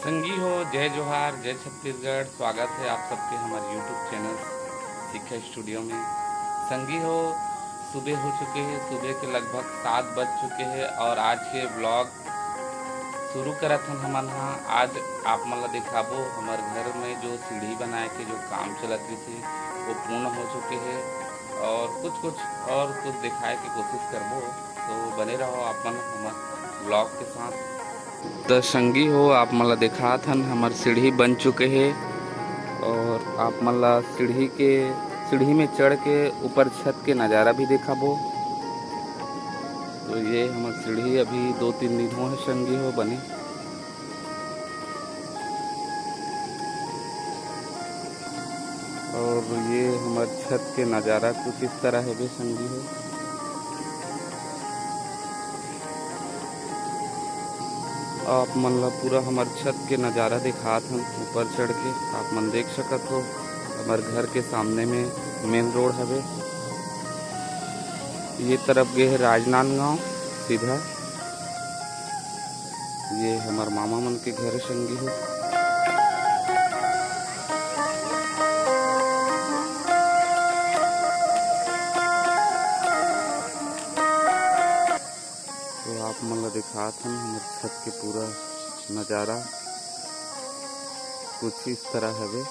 संगी हो, जय जोहार, जय छत्तीसगढ़। स्वागत है आप सबके हमारे यूट्यूब चैनल शिक्षा स्टूडियो में। संगी हो, सुबह हो चुके हैं, सुबह के लगभग 7 बज चुके हैं और आज के ब्लॉग शुरू करत हन हमन हाँ। आज आप मन ला दिखाबो हमार घर में जो सीढ़ी बनाए के जो काम चलत थे वो पूर्ण हो चुके हैं और कुछ दिखाए के कोशिश करबो। तो बने रहो आप मन हमार ब्लॉग के साथ। तो संगी हो, आप मन ला दिखात हन हमार सीढ़ी बन चुके हैं और आप मन ला सीढ़ी में चढ़ के ऊपर छत के नज़ारा भी दिखाबो। तो ये हमार सीढ़ी अभी 2-3 दिन हो है संगी हो बने। और ये हमार छत के नज़ारा कुछ इस तरह है बे संगी हो। आप मन ला पूरा हमार छत के नज़ारा दिखात हन ऊपर चढ़ के। आप मन देख सकत हो हमार घर के सामने में मेन रोड हवे। ये तरफ गे है राजनांदगांव सीधा। ये हमार मामा मन के घर संगी हो। तो आप मन ला दिखात हन हमार छत के पूरा नज़ारा कुछ इस तरह हवे।